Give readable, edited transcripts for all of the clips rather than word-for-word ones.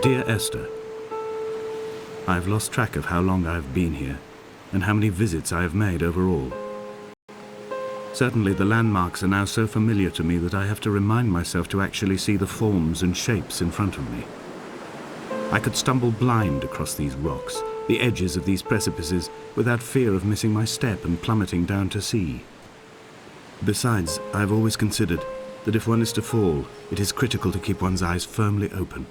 Dear Esther, I have lost track of how long I have been here and how many visits I have made overall. Certainly the landmarks are now so familiar to me that I have to remind myself to actually see the forms and shapes in front of me. I could stumble blind across these rocks, the edges of these precipices, without fear of missing my step and plummeting down to sea. Besides, I have always considered that if one is to fall, it is critical to keep one's eyes firmly open.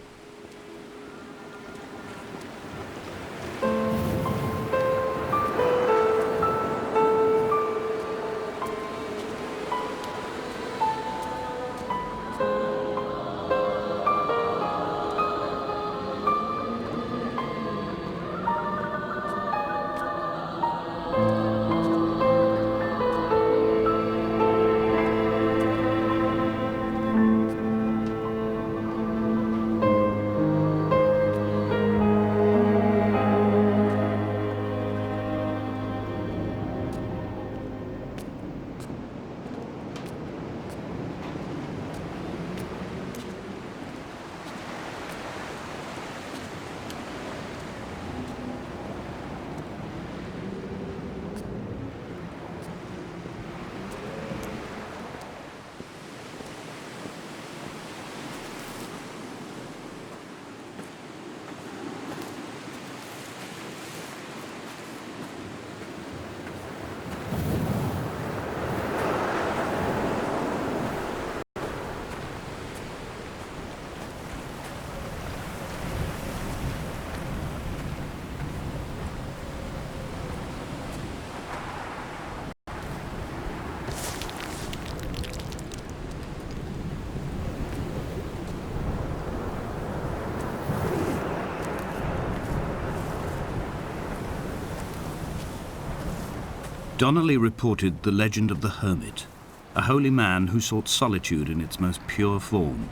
Donnelly reported the legend of the hermit, a holy man who sought solitude in its most pure form.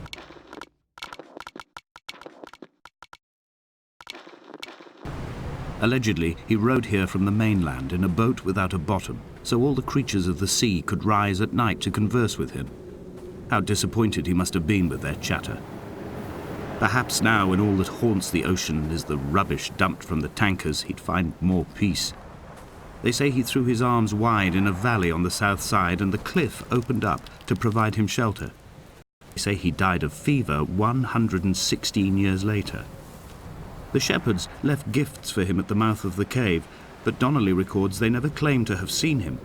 Allegedly, he rode here from the mainland in a boat without a bottom, so all the creatures of the sea could rise at night to converse with him. How disappointed he must have been with their chatter. Perhaps now, when all that haunts the ocean is the rubbish dumped from the tankers, he'd find more peace. They say he threw his arms wide in a valley on the south side and the cliff opened up to provide him shelter. They say he died of fever 116 years later. The shepherds left gifts for him at the mouth of the cave, but Donnelly records they never claimed to have seen him.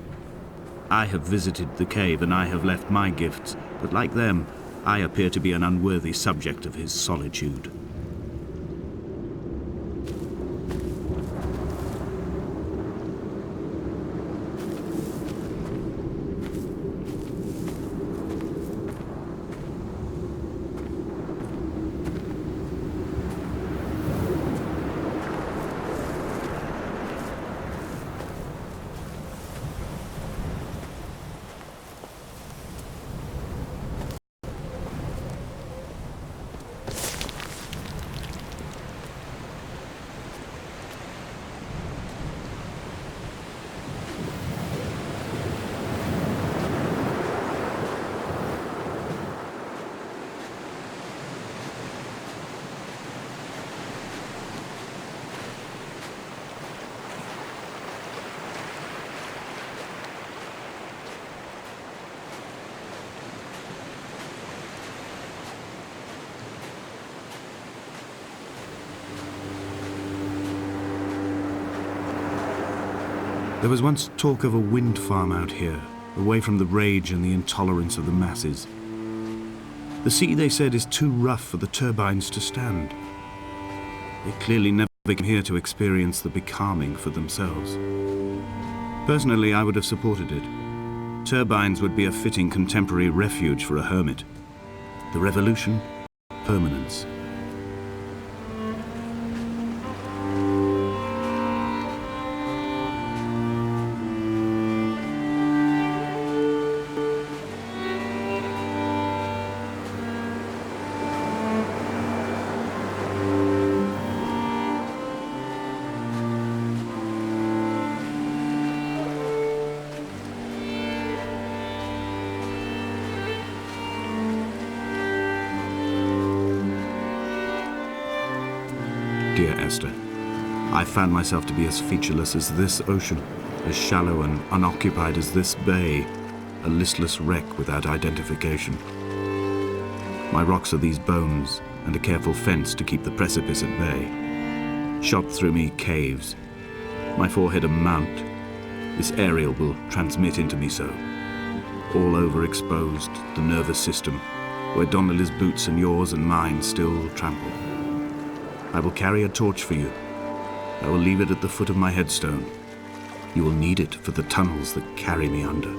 I have visited the cave and I have left my gifts, but like them, I appear to be an unworthy subject of his solitude. There was once talk of a wind farm out here, away from the rage and the intolerance of the masses. The sea, they said, is too rough for the turbines to stand. They clearly never came here to experience the becalming for themselves. Personally, I would have supported it. Turbines would be a fitting contemporary refuge for a hermit. The revolution, permanence. Esther. I found myself to be as featureless as this ocean, as shallow and unoccupied as this bay, a listless wreck without identification. My rocks are these bones, and a careful fence to keep the precipice at bay. Shot through me caves, my forehead a mount. This aerial will transmit into me so. All overexposed, the nervous system, where Donnelly's boots and yours and mine still trample. I will carry a torch for you. I will leave it at the foot of my headstone. You will need it for the tunnels that carry me under.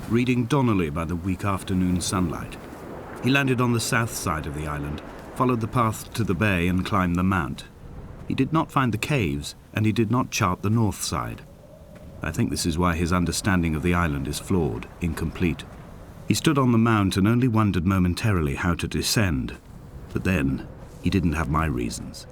Reading Donnelly by the weak afternoon sunlight. He landed on the south side of the island, followed the path to the bay and climbed the mount. He did not find the caves, and he did not chart the north side. I think this is why his understanding of the island is flawed, incomplete. He stood on the mount and only wondered momentarily how to descend. But then, he didn't have my reasons.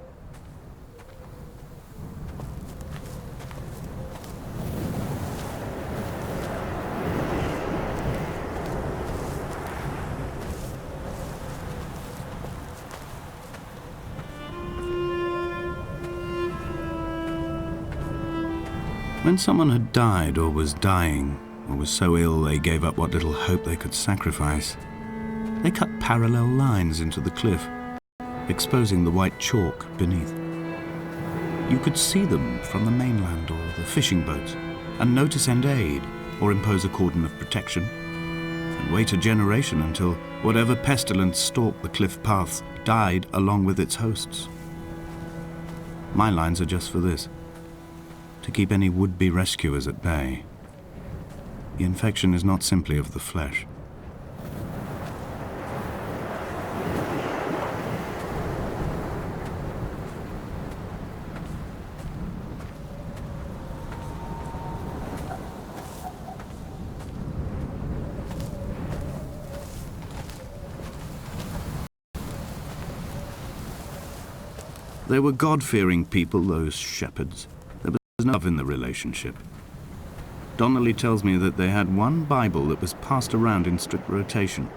When someone had died or was dying, or was so ill they gave up what little hope they could sacrifice, they cut parallel lines into the cliff, exposing the white chalk beneath. You could see them from the mainland or the fishing boats, and know to send aid or impose a cordon of protection, and wait a generation until whatever pestilence stalked the cliff paths died along with its hosts. My lines are just for this: to keep any would-be rescuers at bay. The infection is not simply of the flesh. They were God-fearing people, those shepherds. There's no love in the relationship. Donnelly tells me that they had one Bible that was passed around in strict rotation.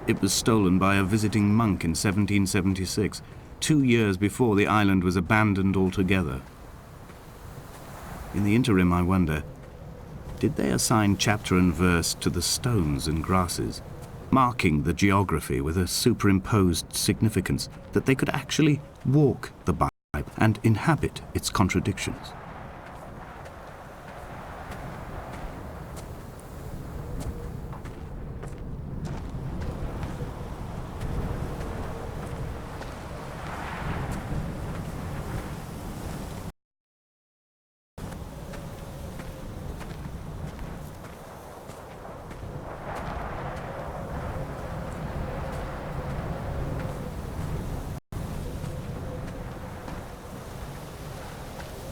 It was stolen by a visiting monk in 1776, 2 years before the island was abandoned altogether. In the interim, I wonder, did they assign chapter and verse to the stones and grasses, marking the geography with a superimposed significance that they could actually walk the Bible and inhabit its contradictions?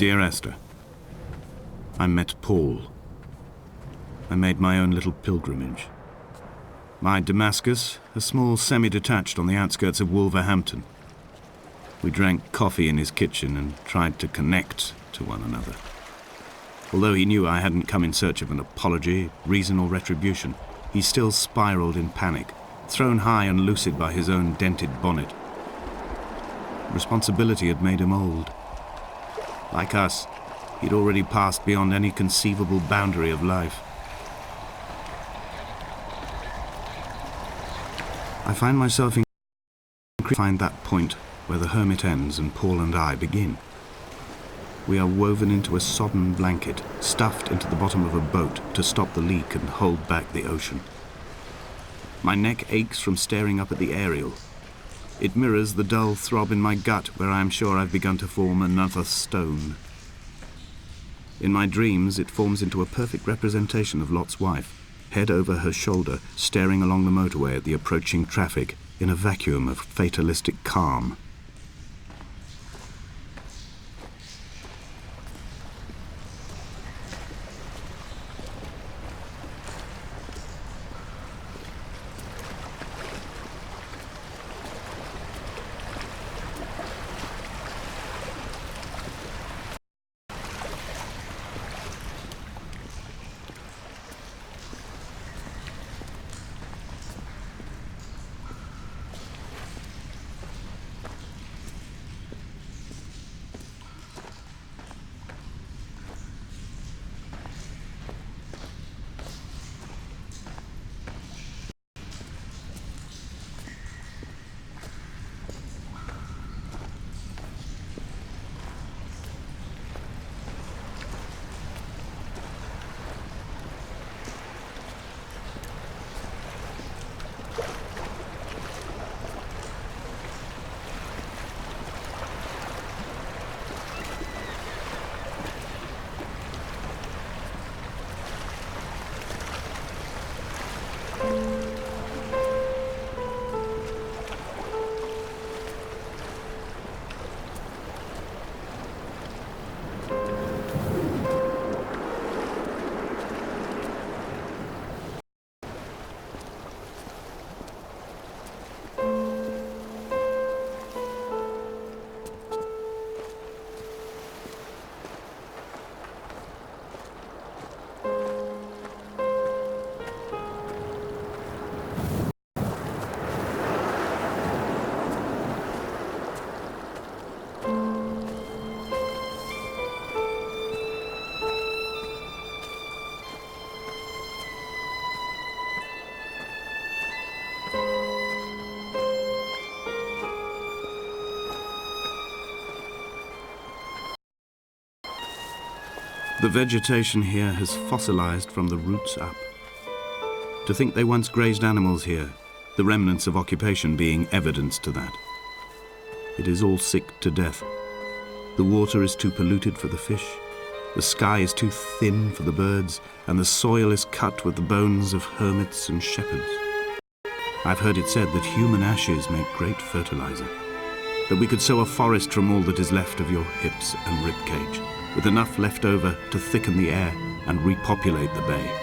Dear Esther, I met Paul. I made my own little pilgrimage. My Damascus, a small semi-detached on the outskirts of Wolverhampton. We drank coffee in his kitchen and tried to connect to one another. Although he knew I hadn't come in search of an apology, reason or retribution, he still spiraled in panic, thrown high and lucid by his own dented bonnet. Responsibility had made him old. Like us, he'd already passed beyond any conceivable boundary of life. I find myself find that point where the hermit ends and Paul and I begin. We are woven into a sodden blanket, stuffed into the bottom of a boat to stop the leak and hold back the ocean. My neck aches from staring up at the aerial. It mirrors the dull throb in my gut where I am sure I've begun to form another stone. In my dreams, it forms into a perfect representation of Lot's wife, head over her shoulder, staring along the motorway at the approaching traffic in a vacuum of fatalistic calm. The vegetation here has fossilized from the roots up. To think they once grazed animals here, the remnants of occupation being evidence to that. It is all sick to death. The water is too polluted for the fish, the sky is too thin for the birds, and the soil is cut with the bones of hermits and shepherds. I've heard it said that human ashes make great fertilizer, that we could sow a forest from all that is left of your hips and ribcage, with enough left over to thicken the air and repopulate the bay.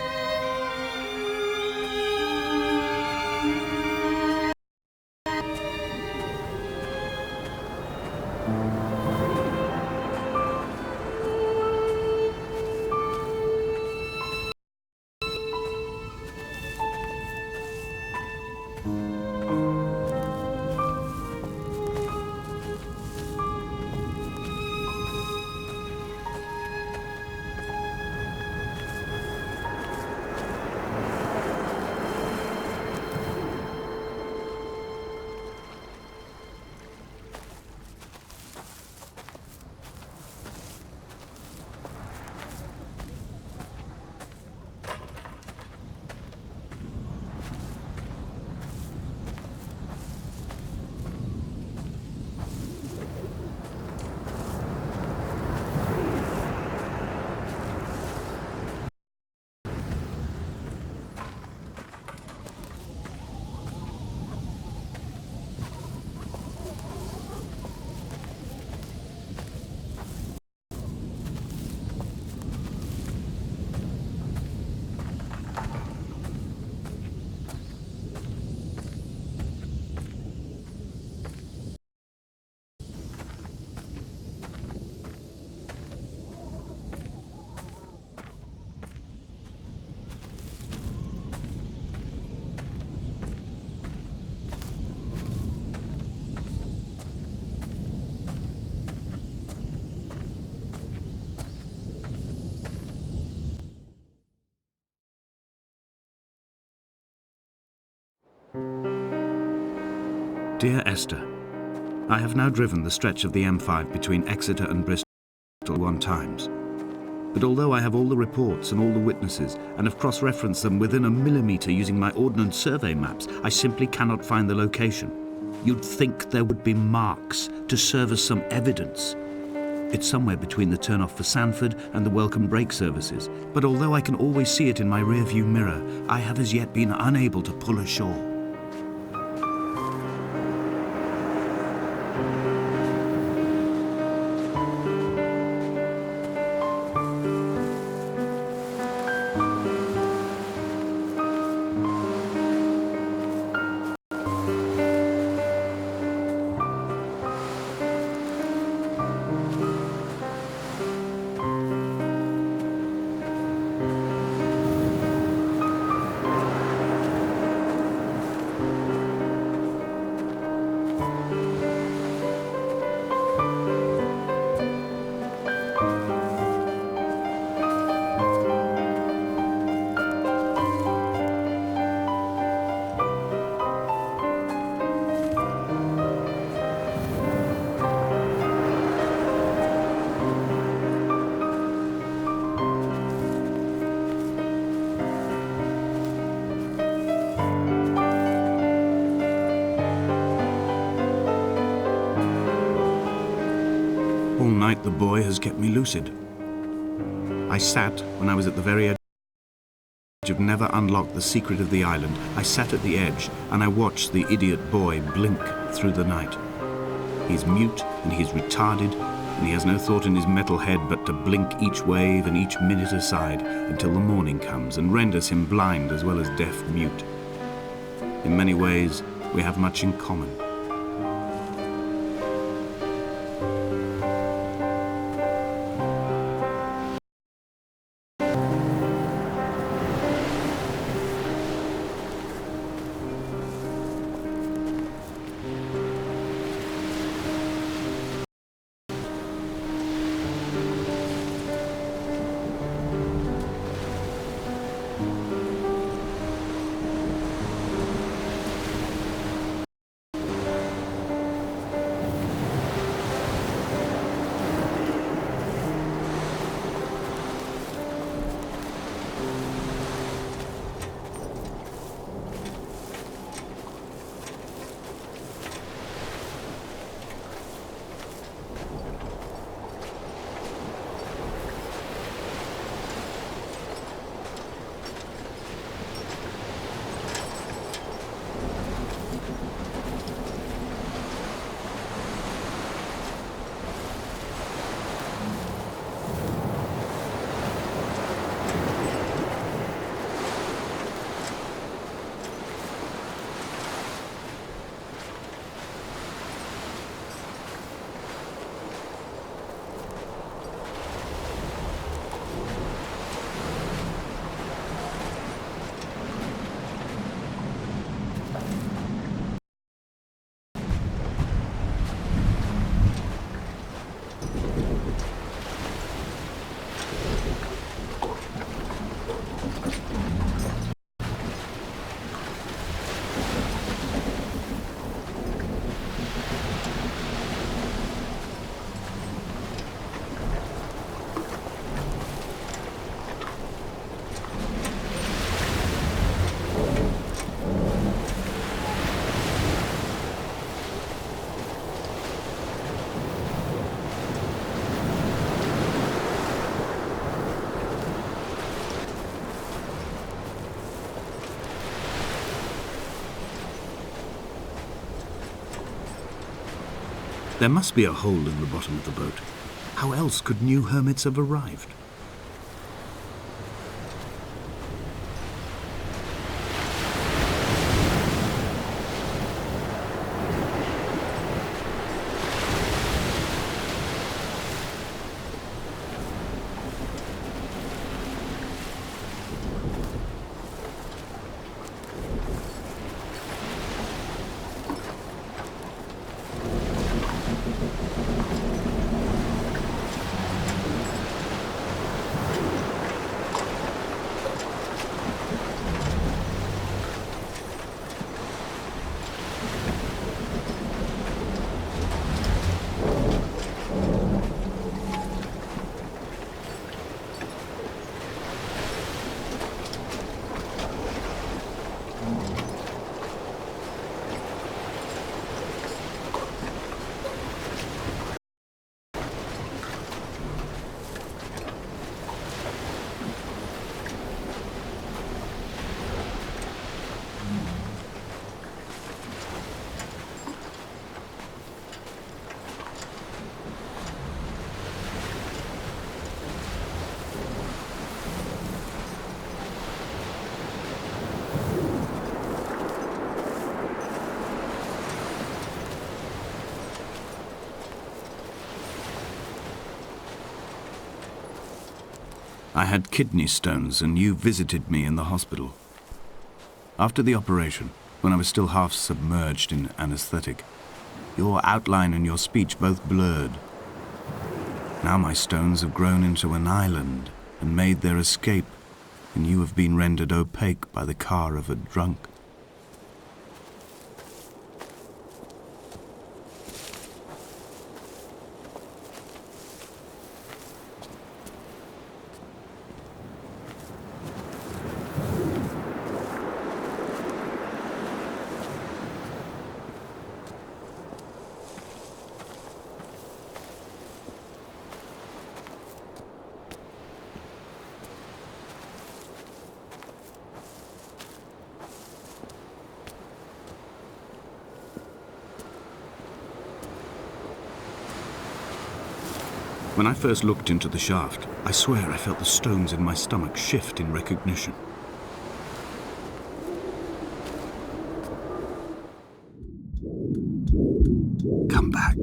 Dear Esther, I have now driven the stretch of the M5 between Exeter and Bristol 1 times. But although I have all the reports and all the witnesses and have cross-referenced them within a millimetre using my Ordnance Survey maps, I simply cannot find the location. You'd think there would be marks to serve as some evidence. It's somewhere between the turn-off for Sanford and the welcome brake services, but although I can always see it in my rear-view mirror, I have as yet been unable to pull ashore. All night the boy has kept me lucid. I sat when I was at the very edge of never unlocked the secret of the island. I sat at the edge and I watched the idiot boy blink through the night. He's mute and he's retarded and he has no thought in his metal head but to blink each wave and each minute aside until the morning comes and renders him blind as well as deaf-mute. In many ways, we have much in common. There must be a hole in the bottom of the boat. How else could new hermits have arrived? I had kidney stones and you visited me in the hospital. After the operation, when I was still half submerged in anesthetic, your outline and your speech both blurred. Now my stones have grown into an island and made their escape, and you have been rendered opaque by the car of a drunk. When I first looked into the shaft, I swear I felt the stones in my stomach shift in recognition. Come back.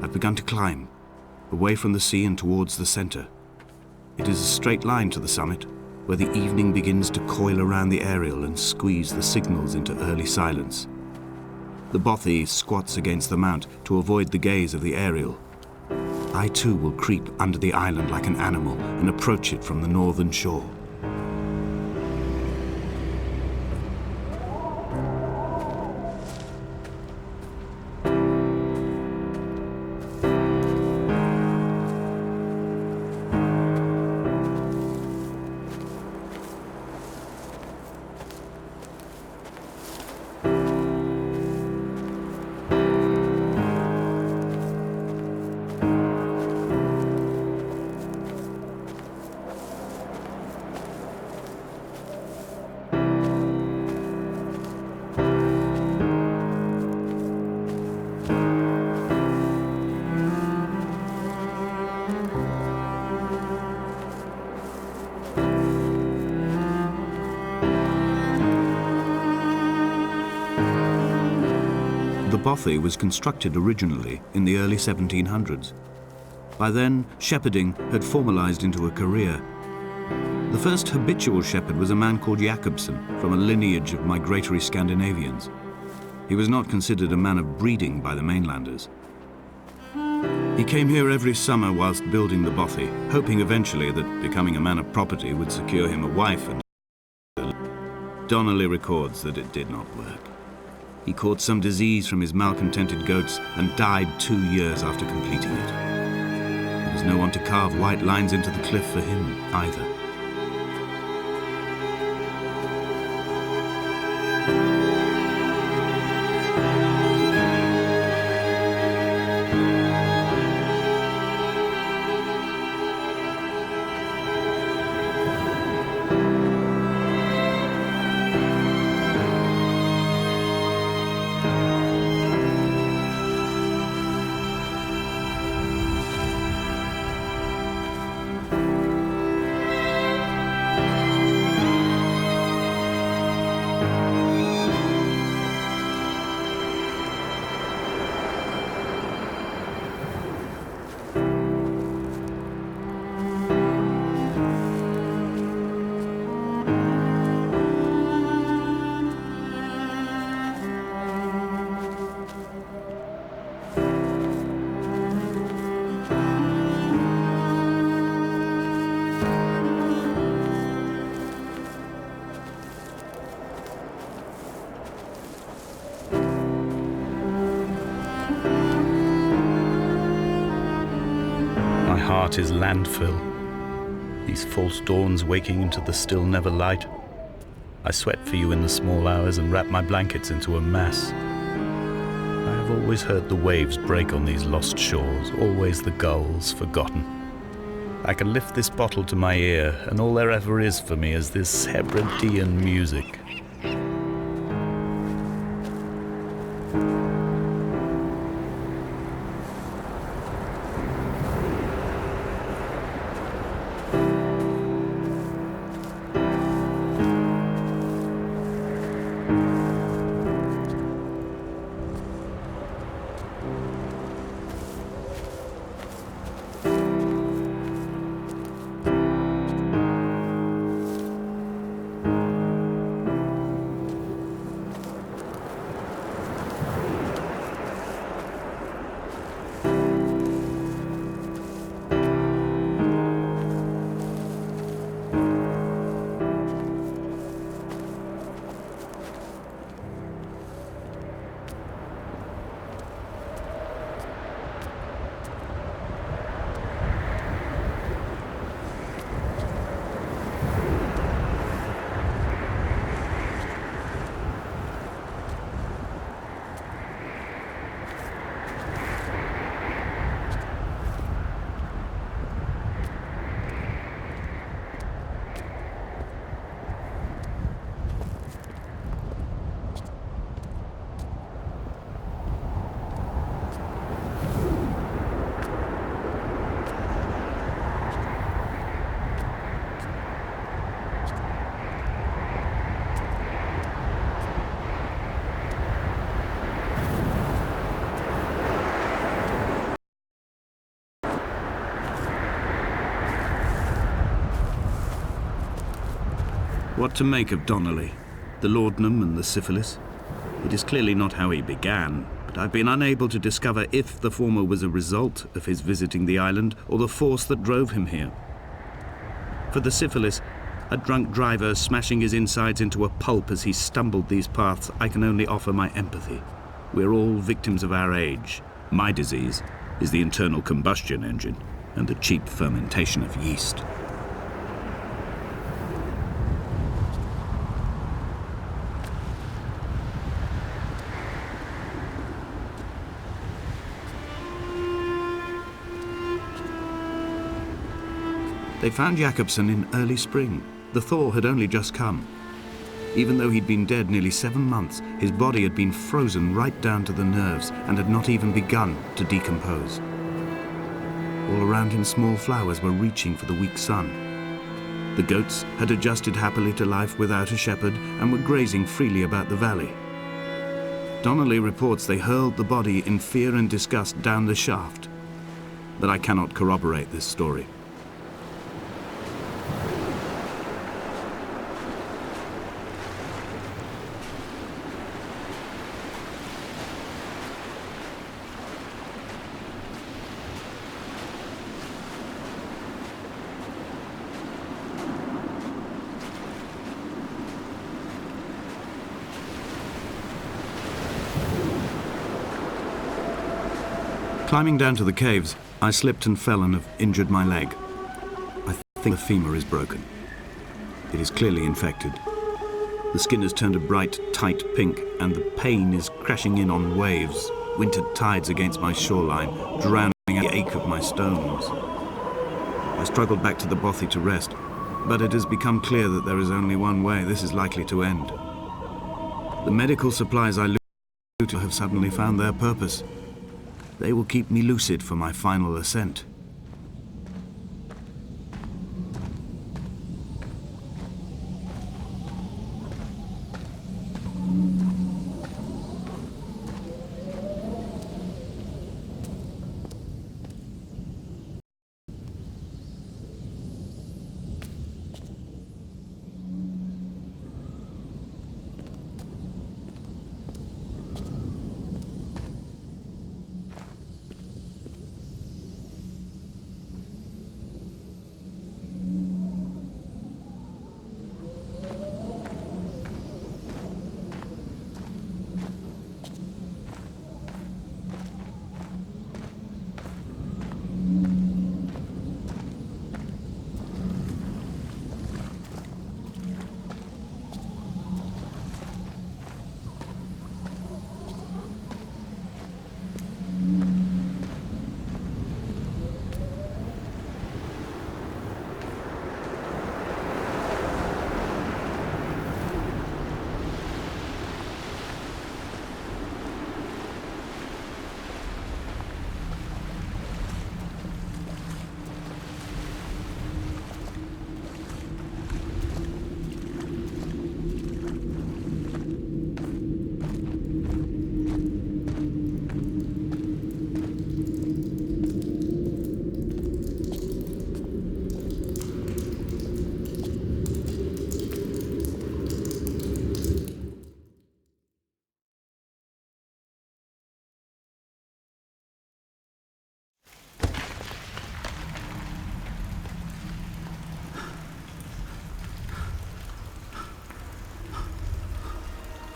I've begun to climb, away from the sea and towards the center. It is a straight line to the summit, where the evening begins to coil around the aerial and squeeze the signals into early silence. The bothy squats against the mount to avoid the gaze of the aerial. I too will creep under the island like an animal and approach it from the northern shore. The bothy was constructed originally in the early 1700s. By then, shepherding had formalized into a career. The first habitual shepherd was a man called Jakobsen, from a lineage of migratory Scandinavians. He was not considered a man of breeding by the mainlanders. He came here every summer whilst building the bothy, hoping eventually that becoming a man of property would secure him a wife, and Donnelly records that it did not work. He caught some disease from his malcontented goats and died 2 years after completing it. There was no one to carve white lines into the cliff for him either. heart is landfill. These false dawns waking into the still never light. I sweat for you in the small hours and wrap my blankets into a mass. I have always heard the waves break on these lost shores, always the gulls forgotten. I can lift this bottle to my ear, and all there ever is for me is this Hebridean music. What to make of Donnelly, the laudanum and the syphilis? It is clearly not how he began, but I've been unable to discover if the former was a result of his visiting the island or the force that drove him here. For the syphilis, a drunk driver smashing his insides into a pulp as he stumbled these paths, I can only offer my empathy. We're all victims of our age. My disease is the internal combustion engine and the cheap fermentation of yeast. They found Jakobsen in early spring. The thaw had only just come. Even though he'd been dead nearly 7 months, his body had been frozen right down to the nerves and had not even begun to decompose. All around him small flowers were reaching for the weak sun. The goats had adjusted happily to life without a shepherd and were grazing freely about the valley. Donnelly reports they hurled the body in fear and disgust down the shaft, but I cannot corroborate this story. Climbing down to the caves, I slipped and fell and have injured my leg. I think the femur is broken. It is clearly infected. The skin has turned a bright, tight pink, and the pain is crashing in on waves, winter tides against my shoreline, drowning out the ache of my stones. I struggled back to the bothy to rest, but it has become clear that there is only one way this is likely to end. The medical supplies I loot to have suddenly found their purpose. They will keep me lucid for my final ascent.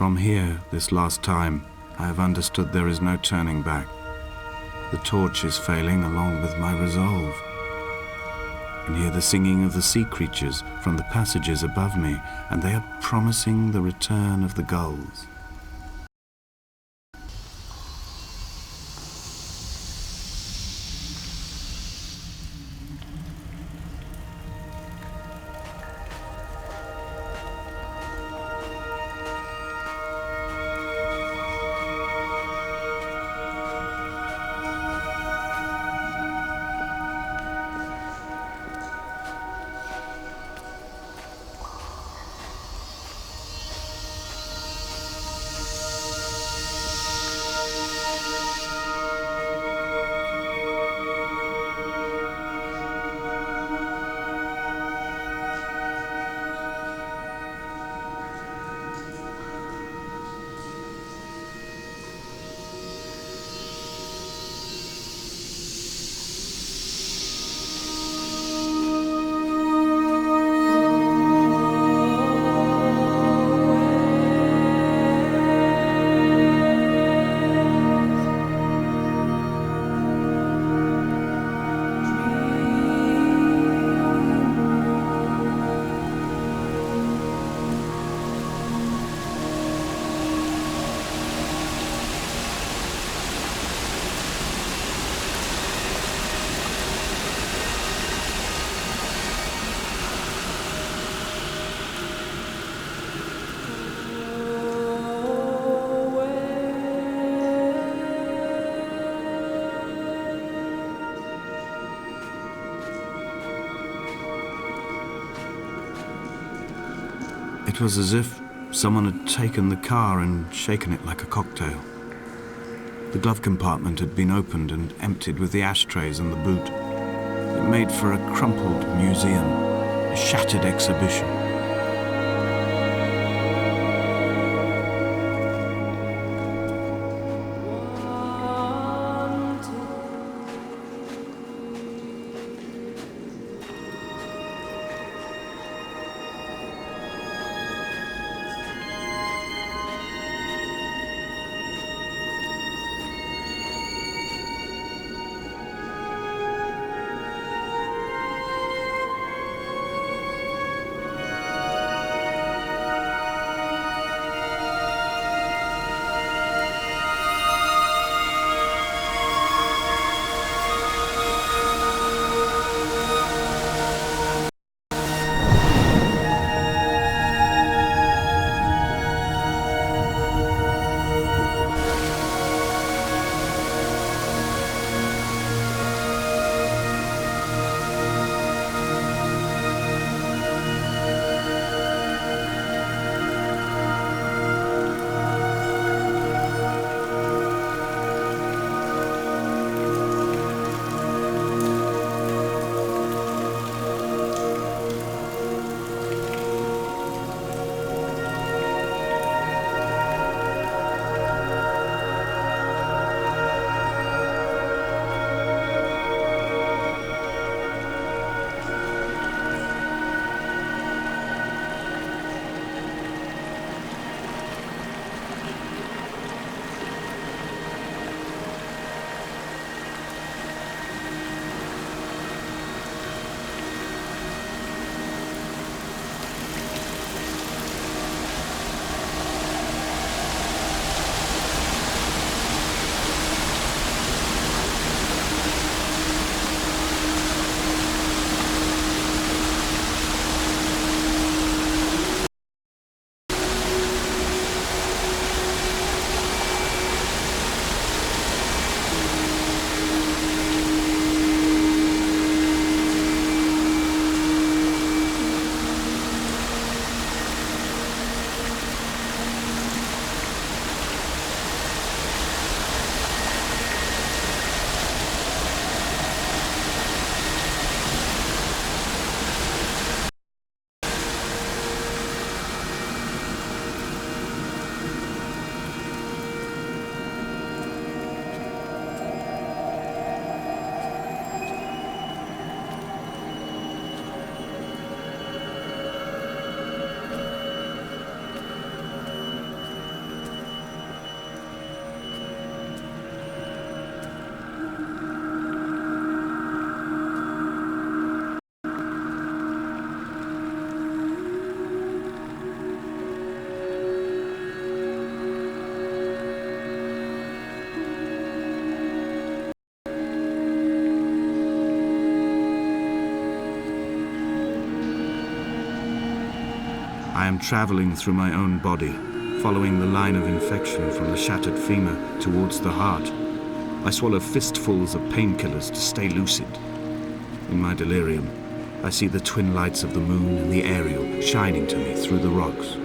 From here, this last time, I have understood there is no turning back. The torch is failing along with my resolve. And hear the singing of the sea creatures from the passages above me, and they are promising the return of the gulls. It was as if someone had taken the car and shaken it like a cocktail. The glove compartment had been opened and emptied with the ashtrays and the boot. It made for a crumpled museum, a shattered exhibition. I am traveling through my own body, following the line of infection from the shattered femur towards the heart. I swallow fistfuls of painkillers to stay lucid. In my delirium, I see the twin lights of the moon and the Ariel shining to me through the rocks.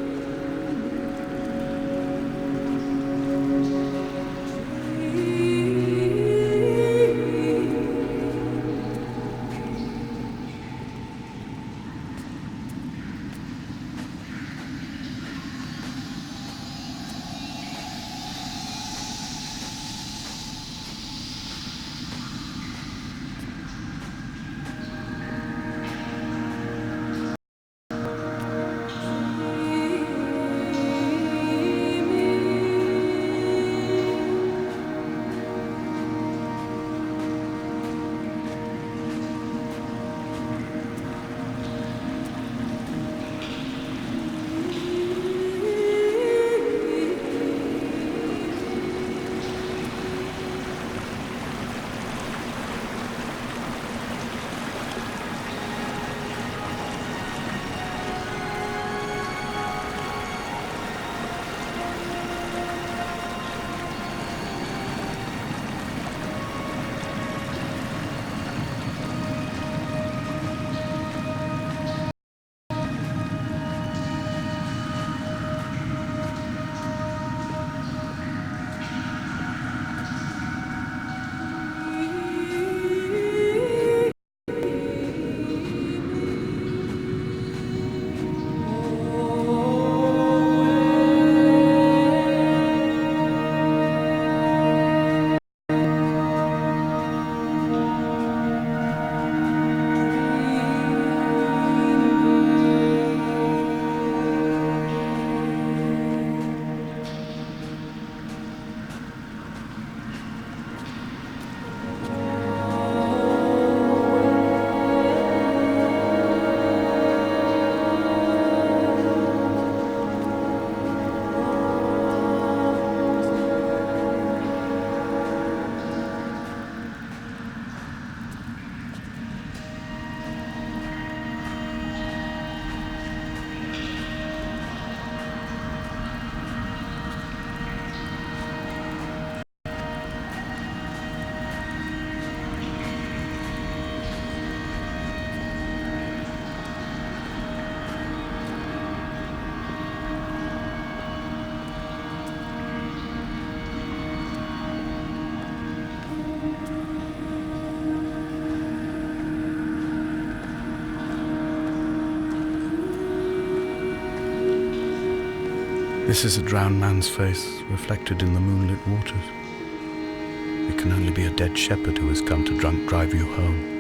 This is a drowned man's face reflected in the moonlit waters. It can only be a dead shepherd who has come to drunk drive you home.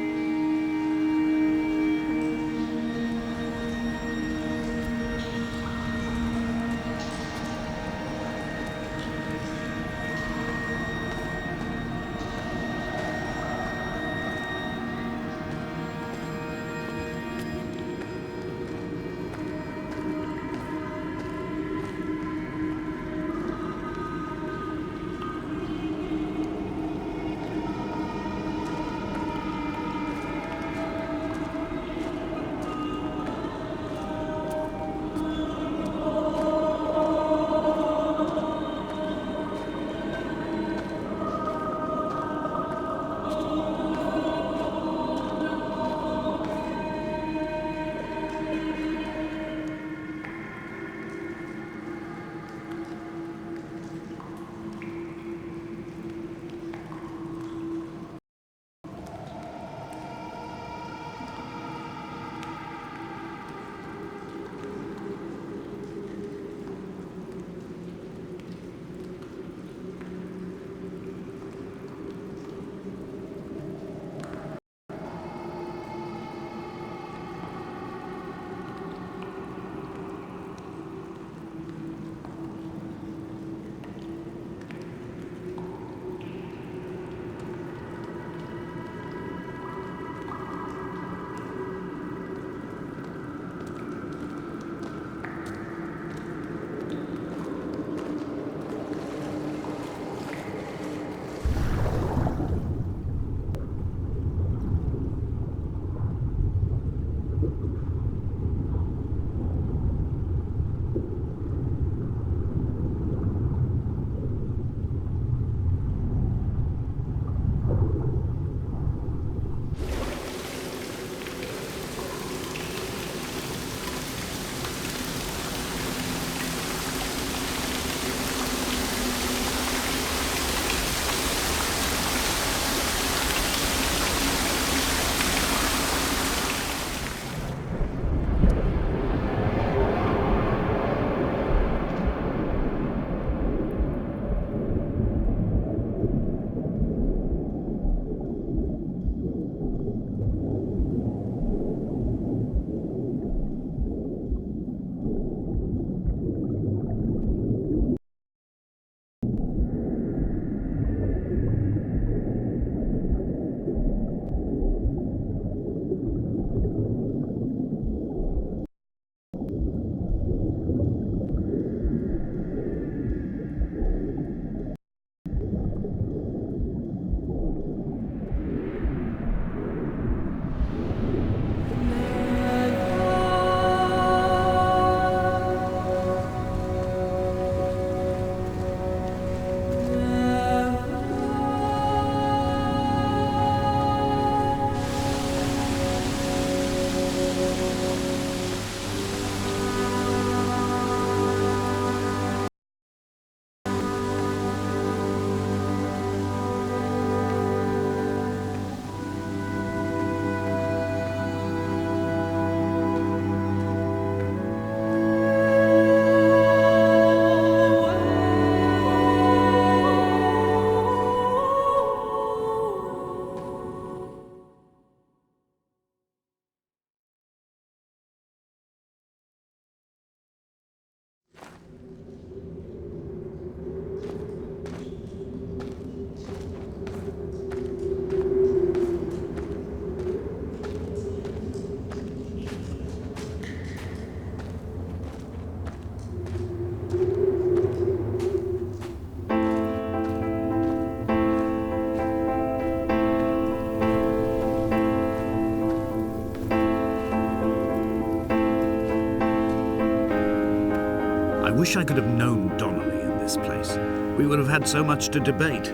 wish I could have known Donnelly in this place. We would have had so much to debate.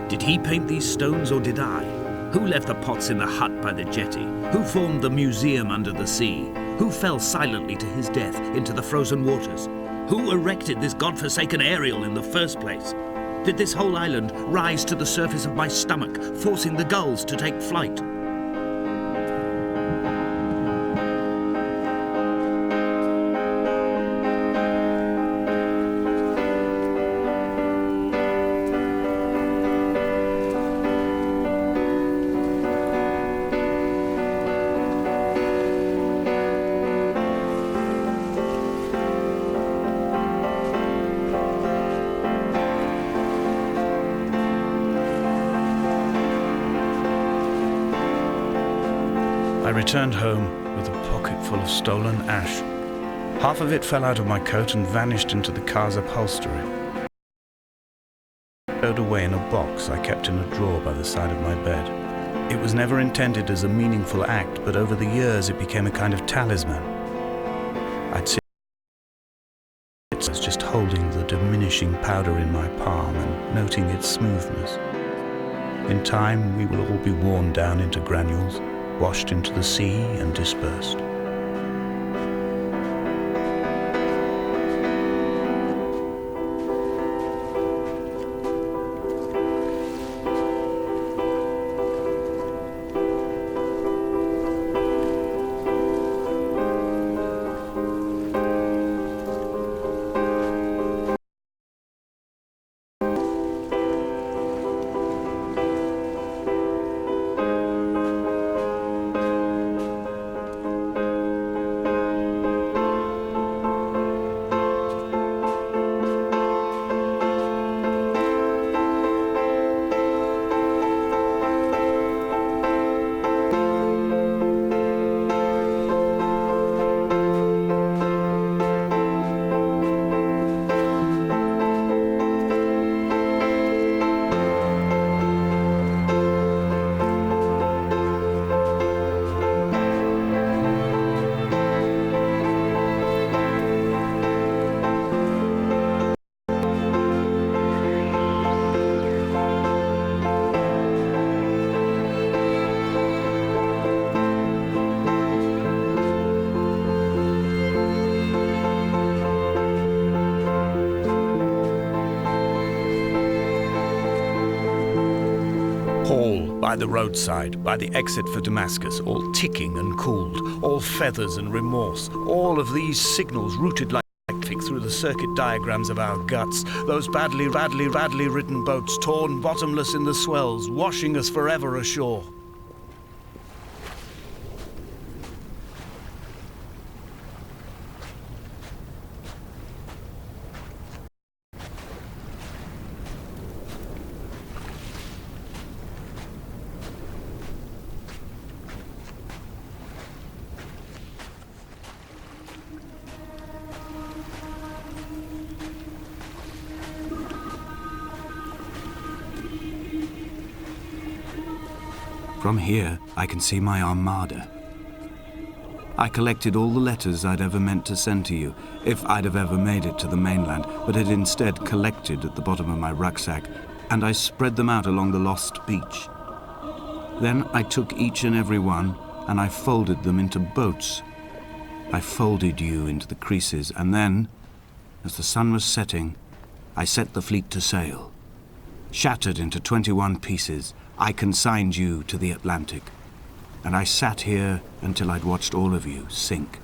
Did he paint these stones or did I? Who left the pots in the hut by the jetty? Who formed the museum under the sea? Who fell silently to his death into the frozen waters? Who erected this godforsaken aerial in the first place? Did this whole island rise to the surface of my stomach, forcing the gulls to take flight? I returned home with a pocket full of stolen ash. Half of it fell out of my coat and vanished into the car's upholstery. Stowed away in a box I kept in a drawer by the side of my bed. It was never intended as a meaningful act, but over the years it became a kind of talisman. I'd sit as just holding the diminishing powder in my palm and noting its smoothness. In time, we will all be worn down into granules, washed into the sea and dispersed. Hall by the roadside, by the exit for Damascus, all ticking and cooled, all feathers and remorse, all of these signals rooted like electric through the circuit diagrams of our guts, those badly written boats torn bottomless in the swells, washing us forever ashore. From here, I can see my armada. I collected all the letters I'd ever meant to send to you, if I'd have ever made it to the mainland, but had instead collected at the bottom of my rucksack, and I spread them out along the lost beach. Then I took each and every one, and I folded them into boats. I folded you into the creases, and then, as the sun was setting, I set the fleet to sail. Shattered into 21 pieces, I consigned you to the Atlantic, and I sat here until I'd watched all of you sink.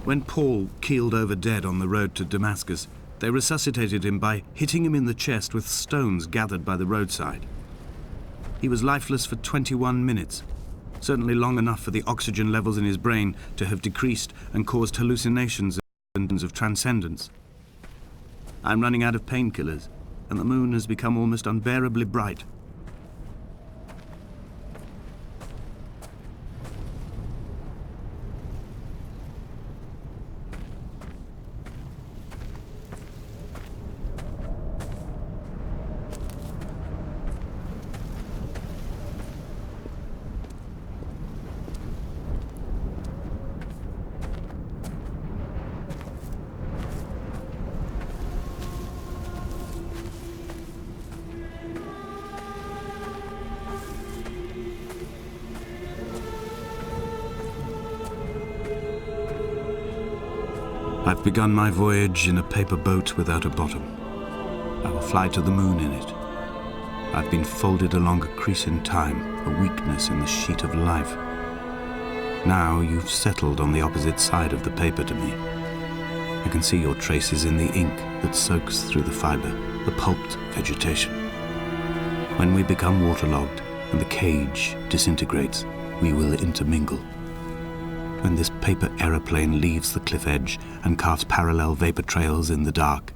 When Paul keeled over dead on the road to Damascus, they resuscitated him by hitting him in the chest with stones gathered by the roadside. He was lifeless for 21 minutes, certainly long enough for the oxygen levels in his brain to have decreased and caused hallucinations of transcendence. I'm running out of painkillers, and the moon has become almost unbearably bright. I've begun my voyage in a paper boat without a bottom. I will fly to the moon in it. I've been folded along a crease in time, a weakness in the sheet of life. Now you've settled on the opposite side of the paper to me. I can see your traces in the ink that soaks through the fiber, the pulped vegetation. When we become waterlogged and the cage disintegrates, we will intermingle. When this paper aeroplane leaves the cliff edge and carves parallel vapor trails in the dark,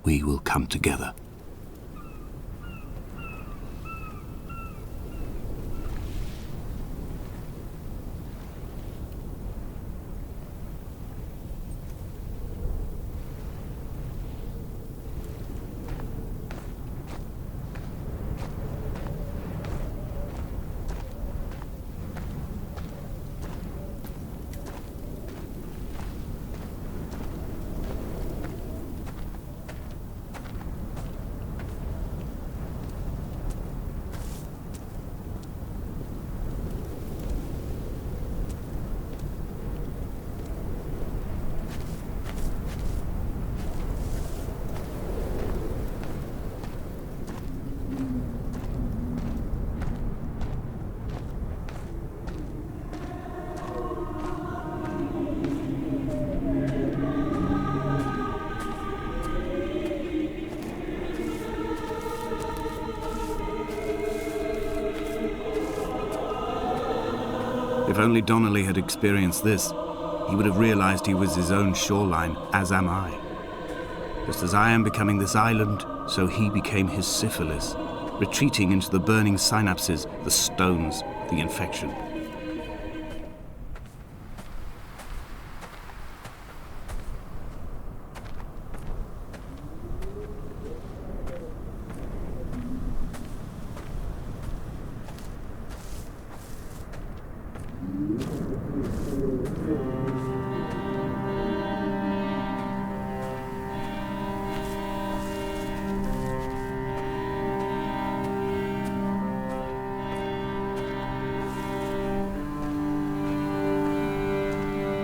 we will come together. If only Donnelly had experienced this, he would have realized he was his own shoreline, as am I. Just as I am becoming this island, so he became his syphilis, retreating into the burning synapses, the stones, the infection.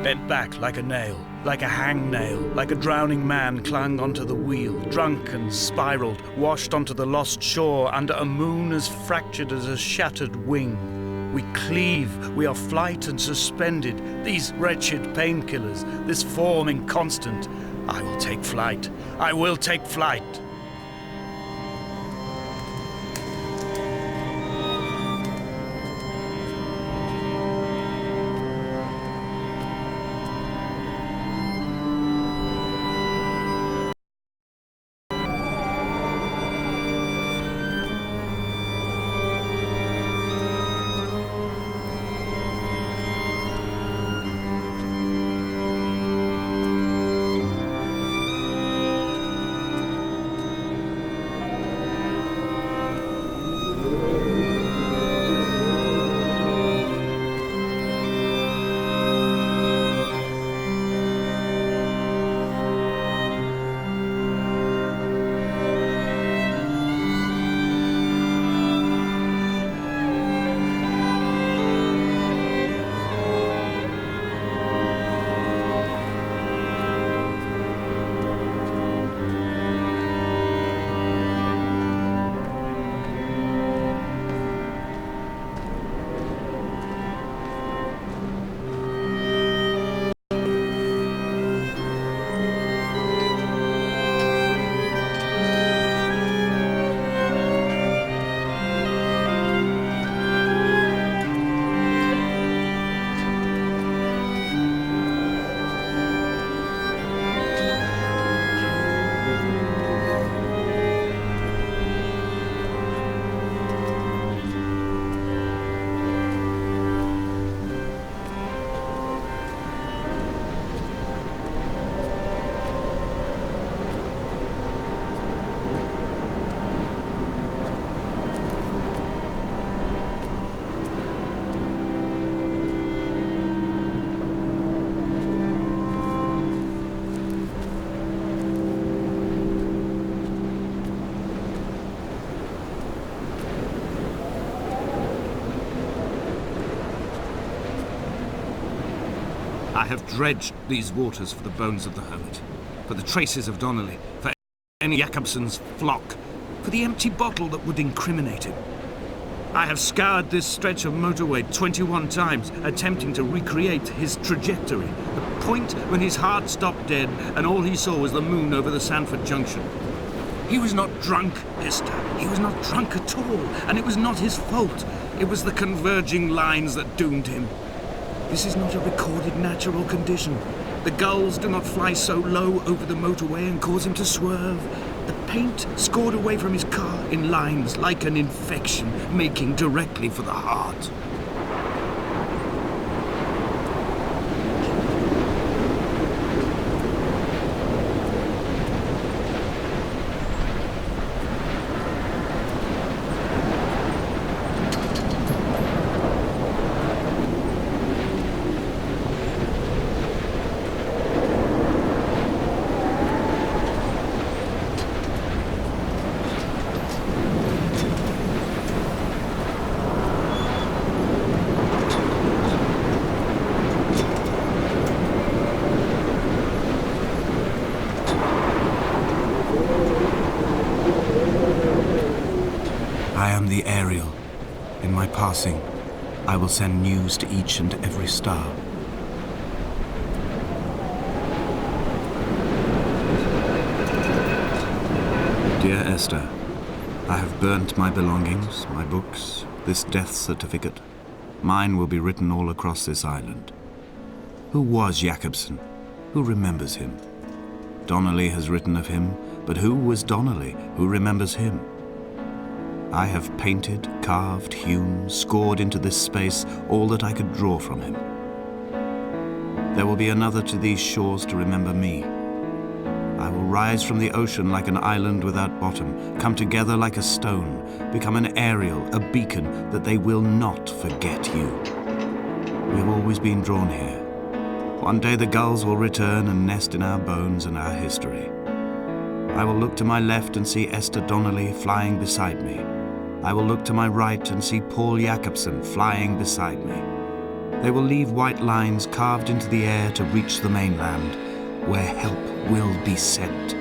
Bent back like a nail, like a hangnail, like a drowning man clung onto the wheel, drunk and spiraled, washed onto the lost shore under a moon as fractured as a shattered wing. We cleave, we are flight and suspended, these wretched painkillers, this form inconstant. I will take flight, I will take flight. I have dredged these waters for the bones of the hermit, for the traces of Donnelly, for any Jakobsen's flock, for the empty bottle that would incriminate him. I have scoured this stretch of motorway 21 times, attempting to recreate his trajectory, the point when his heart stopped dead and all he saw was the moon over the Sanford Junction. He was not drunk, Esther. He was not drunk at all, and it was not his fault. It was the converging lines that doomed him. This is not a recorded natural condition. The gulls do not fly so low over the motorway and cause him to swerve. The paint scored away from his car in lines like an infection, making directly for the heart. I am the Ariel. In my passing, I will send news to each and every star. Dear Esther, I have burnt my belongings, my books, this death certificate. Mine will be written all across this island. Who was Jakobsen? Who remembers him? Donnelly has written of him, but who was Donnelly? Who remembers him? I have painted, carved, hewn, scored into this space all that I could draw from him. There will be another to these shores to remember me. I will rise from the ocean like an island without bottom, come together like a stone, become an Ariel, a beacon that they will not forget you. We have always been drawn here. One day the gulls will return and nest in our bones and our history. I will look to my left and see Esther Donnelly flying beside me. I will look to my right and see Paul Jakobsen flying beside me. They will leave white lines carved into the air to reach the mainland, where help will be sent.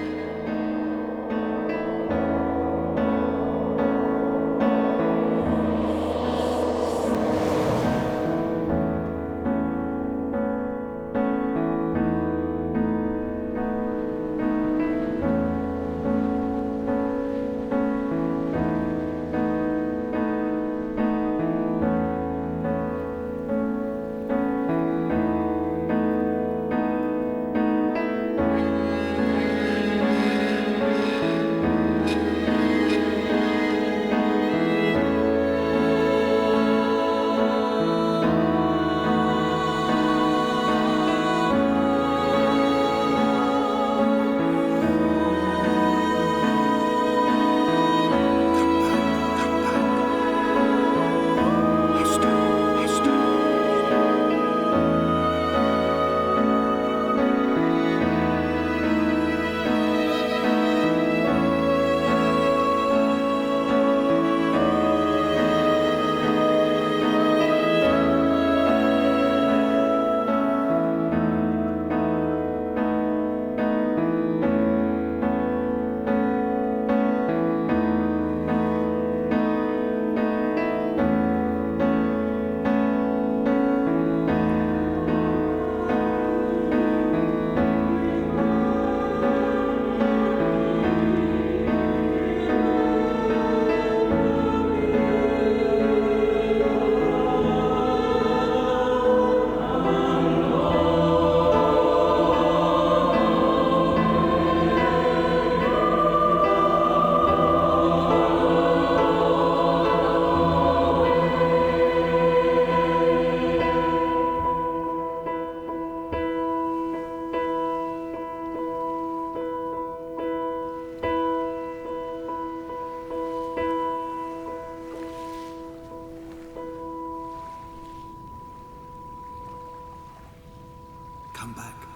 Come back.